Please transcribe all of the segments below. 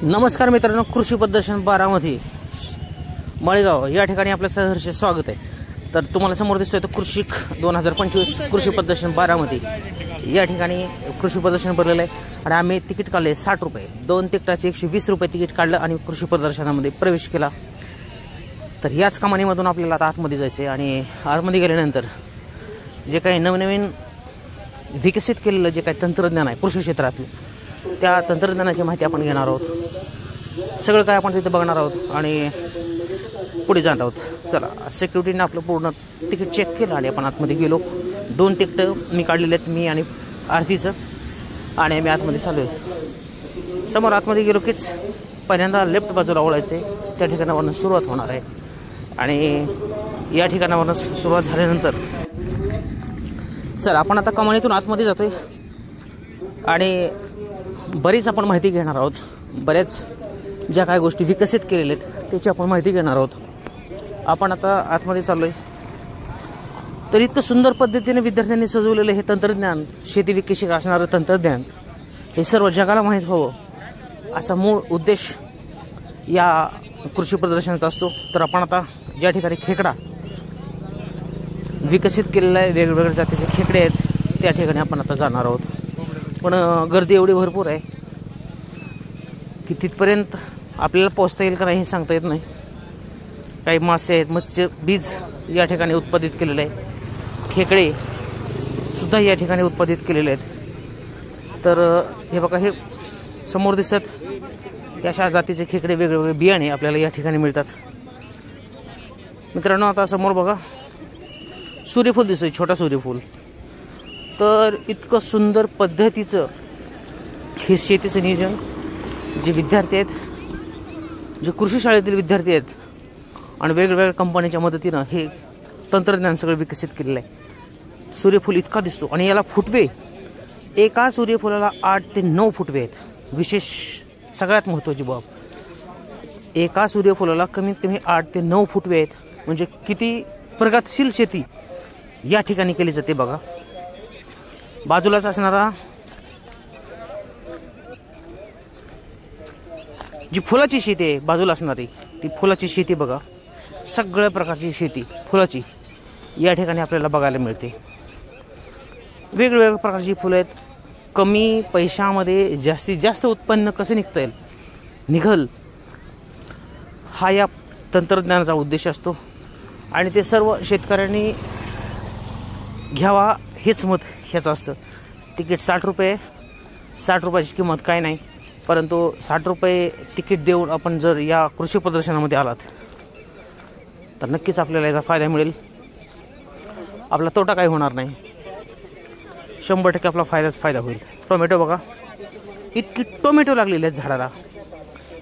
नमस्कार मित्रांनो, कृषी प्रदर्शन बारामती मळेगाव या ठिकाणी आपलं सहर्ष स्वागत आहे। तर तुम्हाला समोर दिसतोय तो कृषिक 2025 कृषी प्रदर्शन बारामती या ठिकाणी कृषी प्रदर्शन भरलेलं आहे आणि आम्ही तिकीट काढले 60 रुपये। 2 तिकिटाचे 120 रुपये तिकीट काढलं आणि कृषी प्रदर्शनामध्ये प्रवेश केला। तर याच कमानीमधून आपल्याला आता आतमध्ये जायचं आहे आणि आतमध्ये गेल्यानंतर जे काही नवनवीन विकसित केलेलं जे काही तंत्रज्ञान आहे कृषी क्षेत्रातलं त्या तंत्रज्ञानाची माहिती आपण घेणार आहोत। सगळं काय आपण तिथे बघणार आहोत आणि पुढे जाणार आहोत। चला, सिक्युरिटीने आपलं पूर्ण तिकीट चेक केलं आणि आपण आतमध्ये गेलो। 2 तिकीटं मी काढलेले आहेत, मी आणि आरतीचं, आणि आम्ही आतमध्ये चालू आहे। समोर आतमध्ये गेलो कीच पहिल्यांदा लेफ्ट बाजूला वळायचं आहे, त्या ठिकाणावरून सुरुवात होणार आहे आणि या ठिकाणावरून सुरुवात झाल्यानंतर चला आपण आता कमानीतून आतमध्ये जातोय आणि बरीच आपण माहिती घेणार आहोत। बऱ्याच ज्या काही गोष्टी विकसित केलेल्या आहेत त्याची आपण माहिती घेणार आहोत। आपण आता आतमध्ये चाललोय। तर इतकं सुंदर पद्धतीने विद्यार्थ्यांनी सजवलेलं हे तंत्रज्ञान, शेती विकसित असणारं तंत्रज्ञान, हे सर्व जगाला माहीत व्हावं असा मूळ उद्देश या कृषी प्रदर्शनाचा असतो। तर आपण आता ज्या ठिकाणी खेकडा विकसित केलेला आहे, वेगवेगळ्या जातीचे खेकडे आहेत, त्या ठिकाणी आपण आता जाणार आहोत। पण गर्दी एवढी भरपूर आहे की तिथपर्यंत आपल्याला पोहोचता येईल का नाही हे सांगता येत नाही। काही मासे आहेत, मत्स्य बीज या ठिकाणी उत्पादित केलेले आहे, खेकडे सुद्धा या ठिकाणी उत्पादित केलेले आहेत। तर हे बघा, हे समोर दिसत अशा जातीचे खेकडे, वेगवेगळे बियाणे आपल्याला या ठिकाणी मिळतात। मित्रांनो, आता समोर बघा सूर्यफूल दिसतंय, छोटा सूर्यफूल। तर इतकं सुंदर पद्धतीचं हे शेतीचं नियोजन जे विद्यार्थी आहेत, जे कृषी शाळेतील विद्यार्थी आहेत आणि वेगवेगळ्या कंपनीच्या मदतीनं हे तंत्रज्ञान सगळं विकसित केलेलं आहे। सूर्यफूल इतका दिसतो आणि याला फुटवे, एका सूर्यफुलाला 8 ते 9 फुटवे आहेत। विशेष सगळ्यात महत्त्वाची बाब, एका सूर्यफुलाला कमीत कमी 8 ते 9 फुटवे आहेत। म्हणजे किती प्रगतशील शेती या ठिकाणी केली जाते बघा। बाजूलाच असणारा जी फुलाची शेती आहे, बाजूला असणारी ती फुलाची शेती बघा। सगळ्या प्रकारची शेती फुलाची या ठिकाणी आपल्याला बघायला मिळते। वेगवेगळ्या प्रकारची फुलं आहेत। कमी पैशामध्ये जास्तीत जास्त उत्पन्न कसं निघल हा या तंत्रज्ञानाचा उद्देश असतो आणि ते सर्व शेतकऱ्यांनी घ्यावा हेच मत ह्याचं असतं। तिकीट 60 रुपये, 60 रुपयाची किंमत काय नाही, परंतु 60 रुपये तिकीट देऊन आपण जर या कृषी प्रदर्शनामध्ये आलात तर नक्कीच आपल्याला याचा फायदा मिळेल। आपला तोटा काही होणार नाही, 100% आपला फायदा होईल। टोमॅटो बघा, इतकी टोमॅटो लागलेले आहेत झाडाला।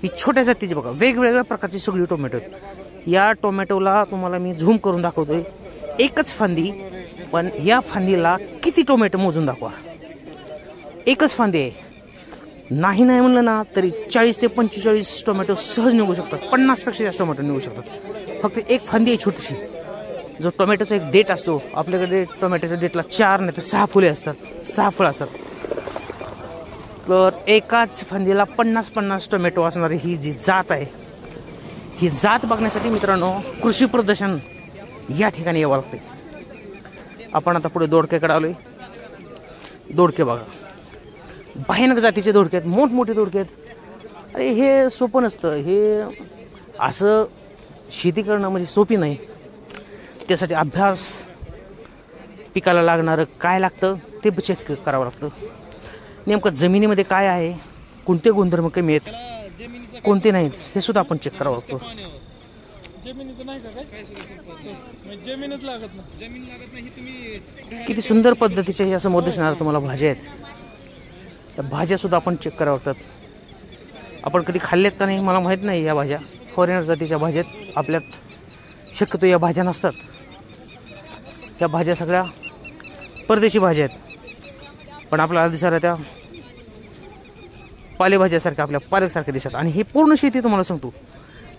ही छोट्या जातीची बघा, वेगवेगळ्या प्रकारची सगळी टोमॅटो आहेत। या टोमॅटोला तुम्हाला मी झूम करून दाखवतोय, एकच फांदी, पण या फांदीला किती टोमॅटो मोजून दाखवा। एकच फांदी आहे, नाही म्हणलं ना तरी 40 ते 45 टोमॅटो सहज निघू शकतात, 50पेक्षा जास्त टोमॅटो निघू शकतात। फक्त एक फांदी आहे छोटीशी। जो टोमॅटोचा एक देठ असतो, आपल्याकडे टोमॅटोच्या देठला 4 नाही तर 6 फुले असतात, 6 फळं असतात। तर एकाच फांदीला 50-50 टोमॅटो असणारी ही जी जात आहे, ही जात बघण्यासाठी मित्रांनो कृषी प्रदर्शन या ठिकाणी यावं लागते। आपण आता पुढे दोडक्याकडे आलोय। दोडके बघा, भयानक जातीचे दोडके आहेत, मोठमोठे दोडके आहेत। अरे हे सोपं नसतं, हे असं शेती करणं म्हणजे सोपी नाही। त्यासाठी अभ्यास, पिकाला लागणारं काय लागतं ते चेक करावं लागतं। नेमकं जमिनीमध्ये काय आहे, कोणते गुणधर्म कमी आहेत, कोणते नाहीत, हे सुद्धा आपण चेक करावं लागतं। किती सुंदर पद्धतीच्या या समोर दिसणाऱ्या तुम्हाला भाज्या आहेत, त्या भाज्या सुद्धा आपण चेक करावं लागतात। आपण कधी खाल्ल्यात का नाही मला माहीत नाही। या भाज्या फॉरेनर जातीच्या भाज्या आहेत, आपल्यात शक्यतो या भाज्या नसतात। या भाज्या सगळ्या परदेशी भाज्या आहेत, पण आपल्याला दिसायला त्या पालेभाज्यासारख्या, आपल्या पालकसारख्या दिसतात। आणि ही पूर्ण शेती तुम्हाला सांगतो,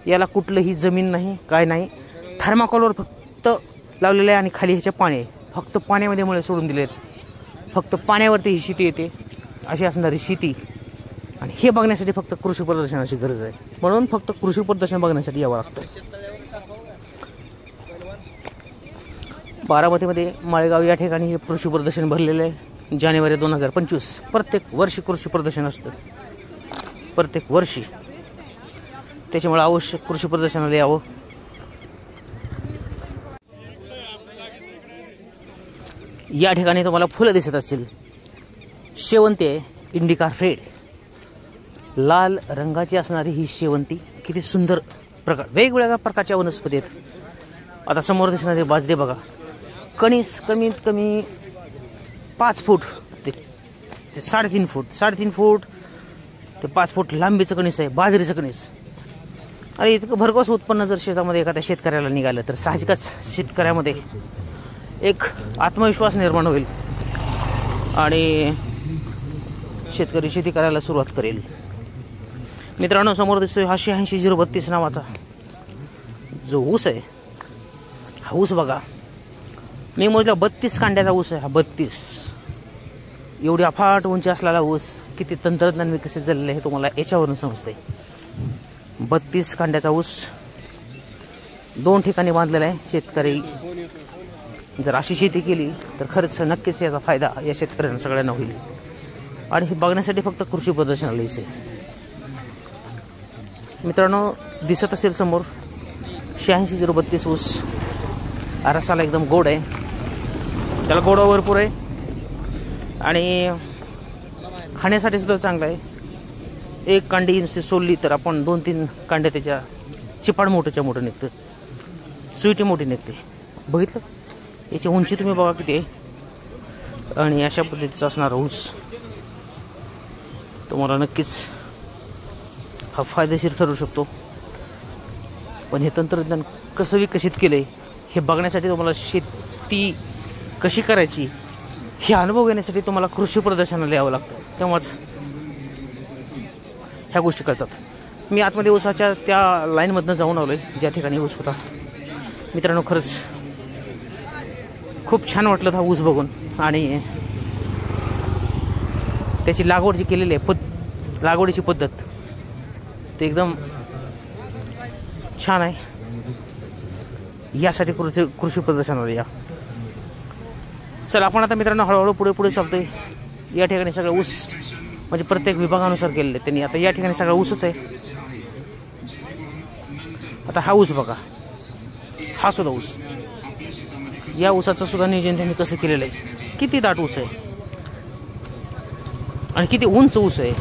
याला कुठलंही जमीन नाही, काय नाही, थर्माकोलवर फक्त लावलेलं आहे आणि खाली ह्याच्या पाणी आहे, फक्त पाण्यामध्ये मुळे सोडून दिले आहेत, फक्त पाण्यावरती ही शेती येते। अशी असणारी शेती आणि हे बघण्यासाठी फक्त कृषी प्रदर्शनाची गरज आहे, म्हणून फक्त कृषी प्रदर्शन बघण्यासाठी यावं लागतं. बारामतीमध्ये माळेगाव या ठिकाणी हे कृषी प्रदर्शन भरलेलं आहे. जानेवारी 2025 प्रत्येक वर्षी कृषी प्रदर्शन असतं, प्रत्येक वर्षी. त्याच्यामुळे अवश्य कृषी प्रदर्शनाला यावं. या ठिकाणी तुम्हाला फुलं दिसत असतील. शेवंती आहे, इंडिका रेड, लाल रंगाची असणारी ही शेवंती. किती सुंदर प्रकार, वेगवेगळ्या प्रकारच्या वनस्पती आहेत. आता समोर दिसणारे बाजरी बघा, कणीस कमीत कमी 5 फूट ते 3.5 फूट, 3.5 फूट ते 5 फूट लांबीचं कणीस आहे, बाजरीचं कणीस. अरे इतकं भरघोस उत्पन्न जर शेतामध्ये एखाद्या शेतकऱ्याला निघालं तर साहजिकच शेतकऱ्यामध्ये एक आत्मविश्वास निर्माण होईल आणि शेतकरी शेती करायला सुरुवात करेल. मित्रांनो, समोर दिसतोय हा 86-032 नावाचा जो ऊस आहे. हा ऊस बघा, मी मोजला 32 कांड्याचा ऊस आहे हा. 32 एवढी अफाट उंची असलेला ऊस. किती तंत्रज्ञान विकसित झालेलं आहे हे तुम्हाला याच्यावरून समजतंय. 32 कांड्याचा ऊस 2 ठिकाणी बांधलेला आहे. शेतकरी जर अशी शेती केली तर खरंच नक्कीच याचा फायदा या शेतकऱ्यांना सगळ्यांना होईल. आणि हे बघण्यासाठी फक्त कृषी प्रदर्शनाला यायचं आहे. मित्रांनो, दिसत असेल समोर 86-032 ऊस. रसाला एकदम गोड आहे, त्याला गोडा भरपूर आहे आणि खाण्यासाठी सुद्धा चांगलं आहे. एक कांडी नुसती सोलली तर आपण 2-3 कांड्या त्याच्या चिपाड मोठं निघतं, स्वीटी मोठी निघते. बघितलं, याची उंची तुम्ही बघा किती आहे. आणि अशा पद्धतीचा असणारा ऊस तुम्हाला नक्कीच हा फायदेशीर ठरू शकतो. पण हे तंत्रज्ञान कसं विकसित केलं आहे हे बघण्यासाठी, तुम्हाला शेती कशी करायची हे अनुभव घेण्यासाठी तुम्हाला कृषी प्रदर्शनाला यावं लागतं, तेव्हाच ह्या गोष्टी कळतात. मी आतमध्ये ऊसाच्या त्या लाईनमधनं जाऊन आलो आहे ज्या ठिकाणी ऊस होता. मित्रांनो, खरंच खूप छान वाटलं हा ऊस बघून. आणि त्याची लागवड जी केलेली आहे लागवडीची पद्धत ते एकदम छान आहे. यासाठी कृषी प्रदर्शनाला या. चला, आपण आता मित्रांनो हळूहळू पुढे चालतोय. या ठिकाणी सगळं ऊस म्हणजे प्रत्येक विभागानुसार केलेलं आहे त्यांनी. आता या ठिकाणी सगळं ऊसच आहे. आता हा ऊस बघा, हा सुद्धा ऊस. या ऊसाचं सुद्धा नियोजन त्यांनी कसं केलेलं आहे. किती दाट ऊस आहे आणि किती उंच ऊस आहे.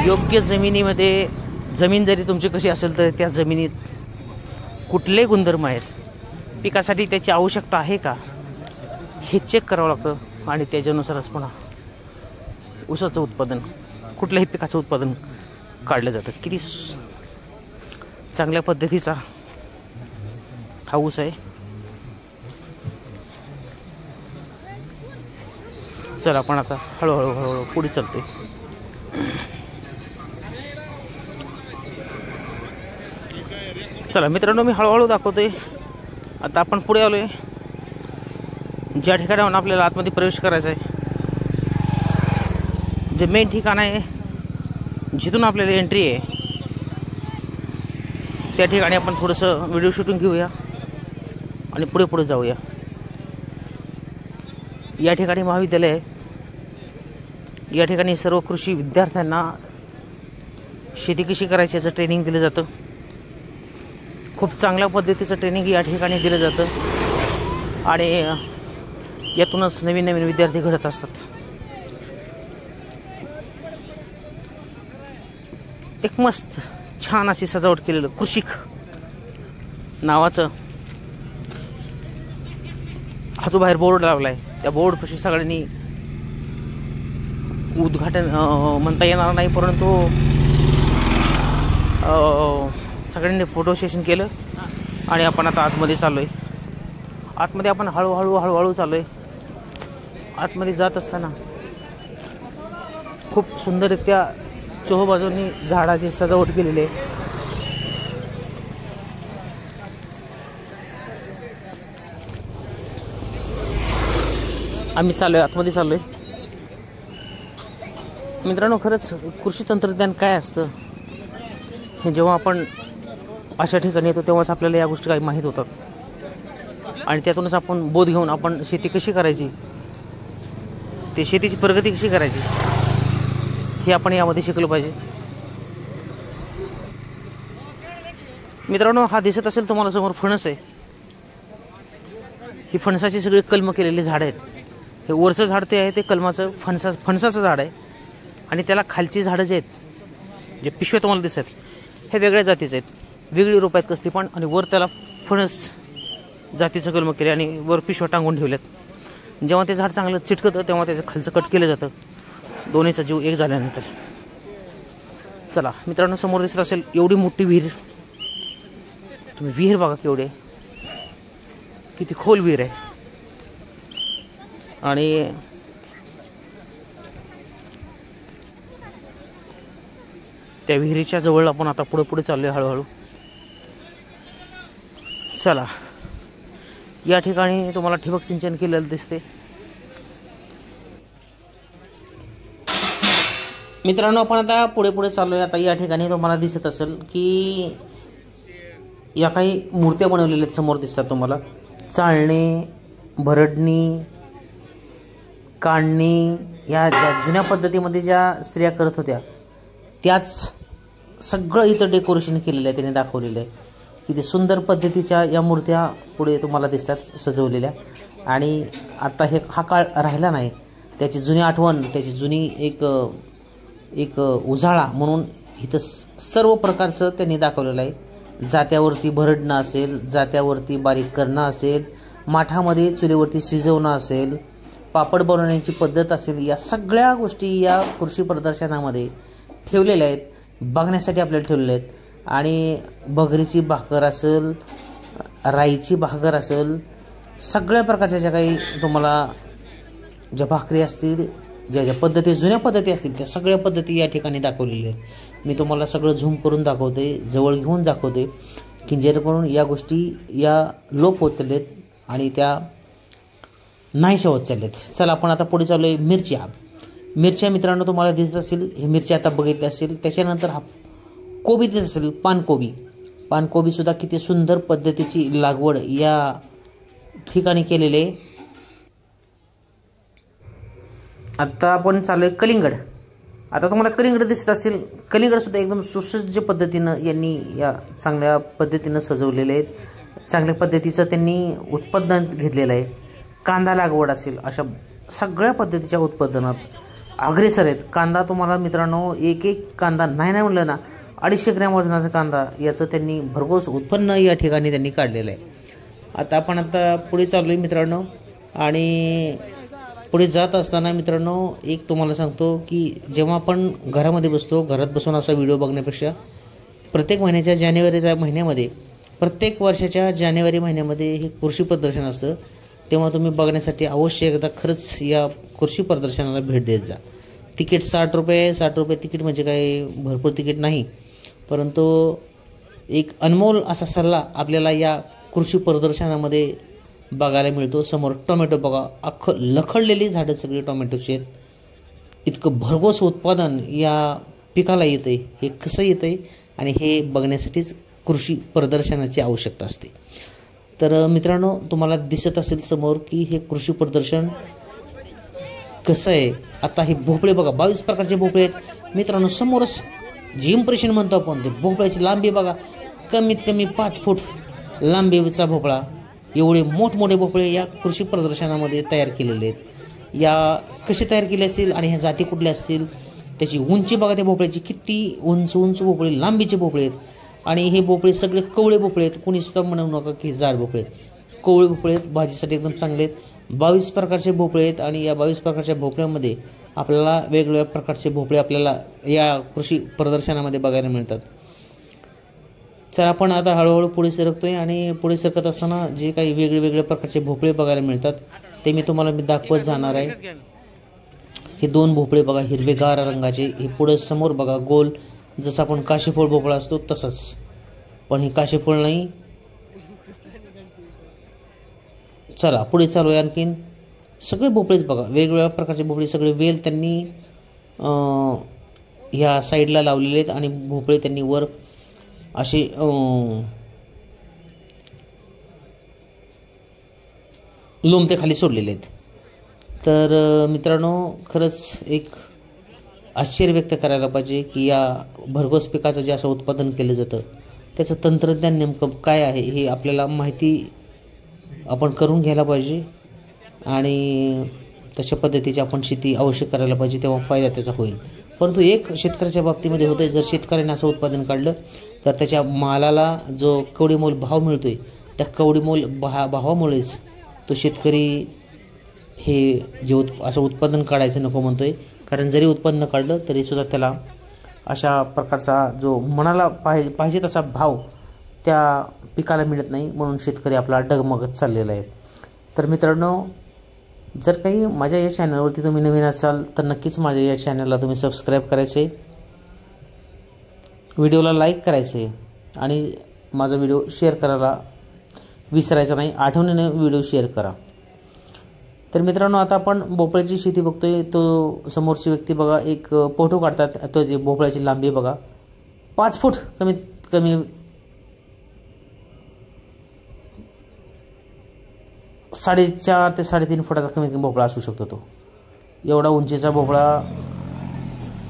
योग्य जमिनीमध्ये, जमीन जरी तुमची कशी असेल तर त्या जमिनीत कुठले गुणधर्म आहेत, पिकासाठी त्याची आवश्यकता आहे का हे चेक करावं लागतं. आणि त्याच्यानुसारच पुन्हा ऊसाचं उत्पादन, कुठल्याही पिकाचं उत्पादन काढलं जातं. किती चांगल्या पद्धतीचा हा ऊस आहे. चला, आपण आता हळूहळू पुढे चालतोय. चला मित्रांनो, मी हळूहळू दाखवतोय. आता आपण पुढे आलो आहे. ज्या ठिकाणाहून आपल्याला आतमध्ये प्रवेश करायचा आहे, जे मेन ठिकाण आहे जिथून आपल्याला एंट्री आहे, त्या ठिकाणी आपण थोडंसं व्हिडिओ शूटिंग घेऊया आणि पुढे जाऊया. या ठिकाणी महाविद्यालय आहे. या ठिकाणी सर्व कृषी विद्यार्थ्यांना शेती कशी करायची याचं ट्रेनिंग दिलं जातं. खूप चांगल्या पद्धतीचं ट्रेनिंग या ठिकाणी दिलं जातं आणि यातूनच नवीन विद्यार्थी घडत असतात. एक मस्त छान अशी सजावट केलेलं कृषिक नावाचं हा जो बाहेर बोर्ड लावला आहे, त्या बोर्डपाशी सगळ्यांनी उद्घाटन म्हणता येणार नाही, परंतु सगळ्यांनी फोटो सेशन केलं. आणि आपण आता आतमध्ये चाललो आहे. आतमध्ये आपण हळूहळू चाललो आहे. आतमध्ये जात असताना खूप सुंदररित्या चोहोबाजूंनी झाडाची सजावट केलेली आहे. आम्ही आतमध्ये चाललोय. मित्रांनो, खरंच कृषी तंत्रज्ञान काय असतं हे जेव्हा आपण अशा ठिकाणी येतो तेव्हाच आपल्याला या गोष्टी काही माहीत होतात आणि त्यातूनच आपण बोध घेऊन आपण शेती कशी करायची, ते शेतीची प्रगती कशी करायची हे आपण यामध्ये शिकलो पाहिजे. मित्रांनो, हा दिसत असेल तुम्हाला समोर फणस आहे. ही फणसाची सगळी कलम केलेली झाडं आहेत. हे वरचं झाड ते आहे ते कलमाचं फणसाचं झाड आहे आणि त्याला खालची झाडं जे आहेत जे पिशव्या तुम्हाला दिसत हे वेगळ्या जातीचे आहेत, वेगळी रोप आहेत कसली पण, आणि वर त्याला फणस जातीचं कलम केले आणि वर पिशव्या टांगून ठेवल्यात. जेव्हा ते झाड चांगलं चिटकतं तेव्हा त्याचं खालचं कट केलं जातं, दोन्हीचा जीव एक झाल्यानंतर. चला मित्रांनो, समोर दिसत असेल एवढी मोठी विहीर. तुम्ही विहीर बघा केवढी आहे, किती खोल विहीर आहे. आणि त्या विहिरीच्या जवळ आपण आता पुढे चाललो आहे हळूहळू. चला, या ठिकाणी तुम्हाला ठिबक सिंचन केलेलं दिसते. मित्रांनो, आपण आता पुढे चाललो आहे. आता या ठिकाणी तुम्हाला दिसत असेल की या काही मूर्त्या बनवलेल्या आहेत, समोर दिसतात तुम्हाला. चाळणे, भरडणी, काढणी, या ज्या जुन्या पद्धतीमध्ये ज्या स्त्रिया करत होत्या त्याच सगळं इथं डेकोरेशन केलेलं आहे, त्याने दाखवलेलं आहे. किती सुंदर पद्धतीच्या या मूर्त्या पुढे तुम्हाला दिसतात सजवलेल्या. आणि आता हा काळ राहिला नाही, त्याची जुनी आठवण, त्याची जुनी एक उजाळा म्हणून इथं सर्व प्रकारचं त्यांनी दाखवलेलं आहे. जात्यावरती भरडणं असेल, जात्यावरती बारीक करणं असेल, माठामध्ये चुलीवरती शिजवणं असेल, पापड बनवण्याची पद्धत असेल, या सगळ्या गोष्टी या कृषी प्रदर्शनामध्ये ठेवलेल्या आहेत, बघण्यासाठी आपल्याला ठेवलेल्या आहेत. आणि भगरीची भाकर असेल, राईची भाकर असेल, सगळ्या प्रकारच्या ज्या काही तुम्हाला ज्या भाकरी असतील, ज्या पद्धती जुन्या पद्धती असतील त्या सगळ्या पद्धती या ठिकाणी दाखवलेल्या आहेत. मी तुम्हाला सगळं झूम करून दाखवते, जवळ घेऊन दाखवते, की जेणेकरून या गोष्टी या लोप होत चाललेत आणि त्या नाहीशा होत चाललेत. चला, आपण आता पुढे चालू आहे. मिरच्या मित्रांनो तुम्हाला दिसत असेल, हे मिरच्या आता बघितल्या असेल. त्याच्यानंतर हा कोबी दिसत असेल, पानकोबीसुद्धा किती सुंदर पद्धतीची लागवड या ठिकाणी केलेली आहे. आता आपण चालू आहे कलिंगड. आता तुम्हाला कलिंगड दिसत असेल. कलिंगडसुद्धा एकदम सुसज्ज पद्धतीनं यांनी या चांगल्या पद्धतीनं सजवलेले आहेत, चांगल्या पद्धतीचं त्यांनी उत्पादन घेतलेलं आहे. कांदा लागवड असेल, अशा सगळ्या पद्धतीच्या उत्पादनात अग्रेसर आहेत. कांदा तुम्हाला मित्रांनो, एक कांदा नाही म्हणलं ना, 250 ग्रॅम वजनाचा कांदा याचं त्यांनी भरघोस उत्पन्न या ठिकाणी त्यांनी काढलेलं आहे. आता पुढे चाललो आहे मित्रांनो. आणि पुढे जात असताना मित्रांनो, एक तुम्हाला सांगतो की जेव्हा आपण घरामध्ये बसतो, घरात बसून असा व्हिडिओ बघण्यापेक्षा प्रत्येक महिन्याच्या जानेवारी महिन्यामध्ये, प्रत्येक वर्षाच्या जानेवारी महिन्यामध्ये हे कृषी प्रदर्शन असतं, तेव्हा तुम्ही बघण्यासाठी अवश्य एकदा खरंच या कृषी प्रदर्शनाला भेट देत जा. तिकीट 60 रुपये तिकीट म्हणजे काही भरपूर तिकीट नाही, परंतु एक अनमोल असा सल्ला आपल्याला या कृषी प्रदर्शनामध्ये बघायला मिळतो. समोर टोमॅटो बघा, अख्खं लखडलेली झाडं सगळी टोमॅटोची आहेत. इतकं भरघोस उत्पादन या पिकाला येतं आहे. हे कसं येतं आहे आणि हे बघण्यासाठीच कृषी प्रदर्शनाची आवश्यकता असते. तर मित्रांनो, तुम्हाला दिसत असेल समोर की हे कृषी प्रदर्शन कसं आहे. आता हे भोपळे बघा, 22 प्रकारचे भोपळे आहेत मित्रांनो. समोरच जे इम्प्रेशन म्हणतो आपण, ते भोपळ्याची लांबी बघा, कमीत कमी 5 फूट लांबीचा भोपळा. एवढे मोठमोठे भोपळे या कृषी प्रदर्शनामध्ये तयार केलेले आहेत. या कसे तयार केले असतील आणि ह्या जाती कुठल्या असतील, त्याची उंची बघा. त्या भोपळ्याची किती उंच भोपळे, लांबीचे भोपळे आहेत. आणि हे भोपळे सगळे कवळे भोपळे आहेत. कोणीसुद्धा म्हणू नका की जाड भोपळे आहेत, कवळे भोपळे आहेत, भाजीसाठी एकदम चांगले आहेत. 22 प्रकारचे भोपळे आहेत आणि या 22 प्रकारच्या भोपळ्यामध्ये आपल्याला वेगवेगळ्या प्रकारचे भोपळे आपल्याला या कृषी प्रदर्शनामध्ये बघायला मिळतात. चला, आपण आता हळूहळू पुढे सरकतोय आणि पुढे सरकत असताना जे काही वेगवेगळ्या प्रकारचे भोपळे बघायला मिळतात ते मी तुम्हाला दाखवत जाणार आहे. हे 2 भोपळे बघा, हिरवेगार रंगाचे. हे पुढे समोर बघा, गोल, जसं आपण काशीफळ भोपळा असतो तसंच, पण हे काशीफळ नाही. चला पुढे चालू आहे. आणखीन सगळे भोपळेच बघा, वेगवेगळ्या प्रकारचे भोपळे, सगळे वेल त्यांनी ह्या साईडला लावलेले आहेत आणि भोपळे त्यांनी वर असे लोंबते खाली सोडलेले आहेत. तर मित्रांनो, खरंच एक आश्चर्य व्यक्त करायला पाहिजे की या भरघोस पिकाचं जे असं उत्पादन केलं जातं त्याचं तंत्रज्ञान नेमकं काय आहे हे आपल्याला माहिती आपण करून घ्यायला पाहिजे आणि तशा पद्धतीची आपण शेती अवश्य करायला पाहिजे, तेव्हा फायदा त्याचा होईल. परंतु एक शेतकऱ्याच्या बाबतीमध्ये होतं, जर शेतकऱ्याने असं उत्पादन काढलं तर त्याच्या मालाला जो कवडीमोल भाव मिळतो आहे त्या कवडीमोल भावामुळेच तो शेतकरी हे जे असं उत्पादन काढायचं नको म्हणतो आहे. कारण जरी उत्पन्न काढलं तरीसुद्धा त्याला अशा प्रकारचा जो मनाला पाहिजे तसा भाव त्या पिकाला मिळत नाही, म्हणून शेतकरी आपला डगमगत चाललेला आहे. तर मित्रांनो, जर काही माझ्या या चॅनलवरती तुम्ही नवीन असाल तर नक्कीच माझ्या या चॅनलला तुम्ही सबस्क्राईब करायचे, व्हिडिओला लाईक करायचे आणि माझा व्हिडिओ शेअर करायला विसरायचा नाही. आठवणीने व्हिडिओ शेअर करा. तर मित्रांनो, आता आपण भोपळ्याची शेती बघतोय. तो समोरची व्यक्ती बघा एक फोटो काढतात. तो जे भोपळ्याची लांबी बघा 5 फूट कमीत कमी 4.5 ते 3.5 फुटाचा कमीत कमी भोपळा असू शकतो. तो एवढा उंचीचा भोपळा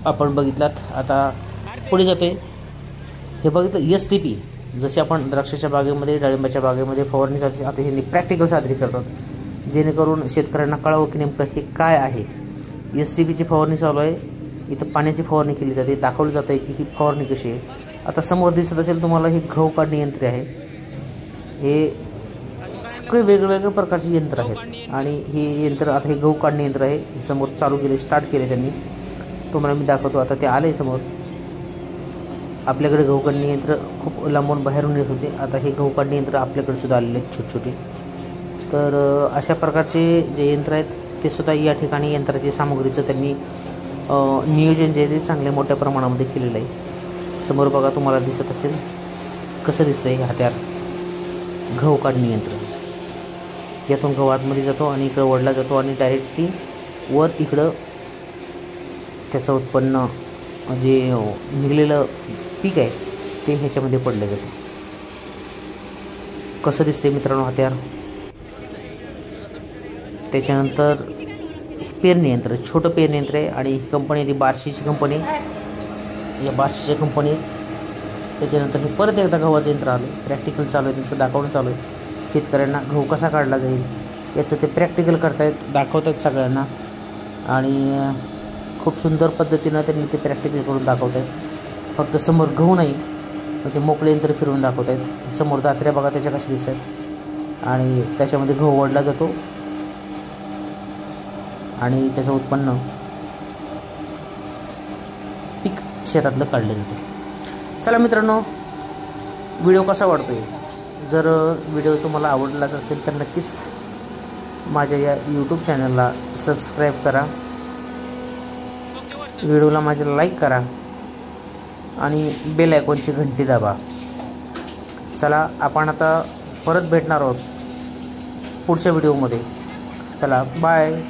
आपण बघितलात. आता पुढे जातोय. हे बघितलं STP, जसे आपण द्राक्षाच्या बागेमध्ये डाळिंबाच्या बागेमध्ये फवारणी चालते, आता हे प्रॅक्टिकल साजरी करतात जेणेकरून शेतकऱ्यांना कळावं की नेमकं हे काय आहे. STPची फवारणी चालू आहे. इथं पाण्याची फवारणी केली जाते, दाखवलं जातं आहे की ही फवारणी कशी आहे. आता समोर दिसत असेल तुम्हाला हे गहू काढणी यंत्र आहे. हे सगळे वेगवेगळ्या प्रकारची यंत्र आहेत आणि हे यंत्र आता हे गहू काढणी यंत्र आहे. हे समोर चालू केले, स्टार्ट केले त्यांनी. तुम्हाला मी दाखवतो. आता ते आले समोर. आपल्याकडे गहू काढणी यंत्र खूप लांबून बाहेरून येत होते, आता हे गहू काढणी यंत्र आपल्याकडे सुद्धा आलेले आहेत छोटे छोटे. तर अशा प्रकारचे जे यंत्र आहेत ते सुद्धा या ठिकाणी यंत्राची सामग्रीचं त्यांनी नियोजन जे आहे ते चांगल्या मोठ्या प्रमाणामध्ये केलेलं आहे. समोर बघा तुम्हाला दिसत असेल कसं दिसतं हे हत्यार, गहू काढणी यंत्र. यातून गहू आतमध्ये जातो आणि इकडं ओढला जातो आणि डायरेक्ट ती वर इकडं त्याचं उत्पन्न जे निघलेलं पीक आहे ते ह्याच्यामध्ये पडलं जातं. कसं दिसते मित्रांनो हत्यार. त्याच्यानंतर पेरणी यंत्र, छोटं पेरणी यंत्र आहे आणि ही कंपनी ती बार्शीची कंपनी, या बार्शीच्या कंपनीत. त्याच्यानंतर हे परत एकदा गव्हाचं यंत्र आलं, प्रॅक्टिकल चालू आहे त्यांचं, दाखवणं चालू आहे. शेतकऱ्यांना गहू कसा काढला जाईल याचं ते प्रॅक्टिकल करतायत, दाखवतात सगळ्यांना आणि खूप सुंदर पद्धतीनं त्यांनी ते प्रॅक्टिकल करून दाखवत आहेत. फक्त समोर गहू नाही पण ते मोकळे यंत्र फिरवून दाखवत आहेत. समोर दात्र्या बघा त्याच्या कशा दिसत आहेत आणि त्याच्यामध्ये गहू ओढला जातो आणि त्याचं उत्पन्न पीक शेतातलं काढलं जातं. चला मित्रांनो, व्हिडिओ कसा वाटतोय. जर व्हिडिओ तुम्हाला आवडलाच असेल तर नक्कीच माझ्या या यूट्यूब चॅनलला सबस्क्राईब करा, व्हिडिओला माझ्या लाईक करा आणि बेल आयकॉनची घंटी दाबा. चला आपण आता परत भेटणार आहोत पुढच्या व्हिडिओमध्ये. चला बाय.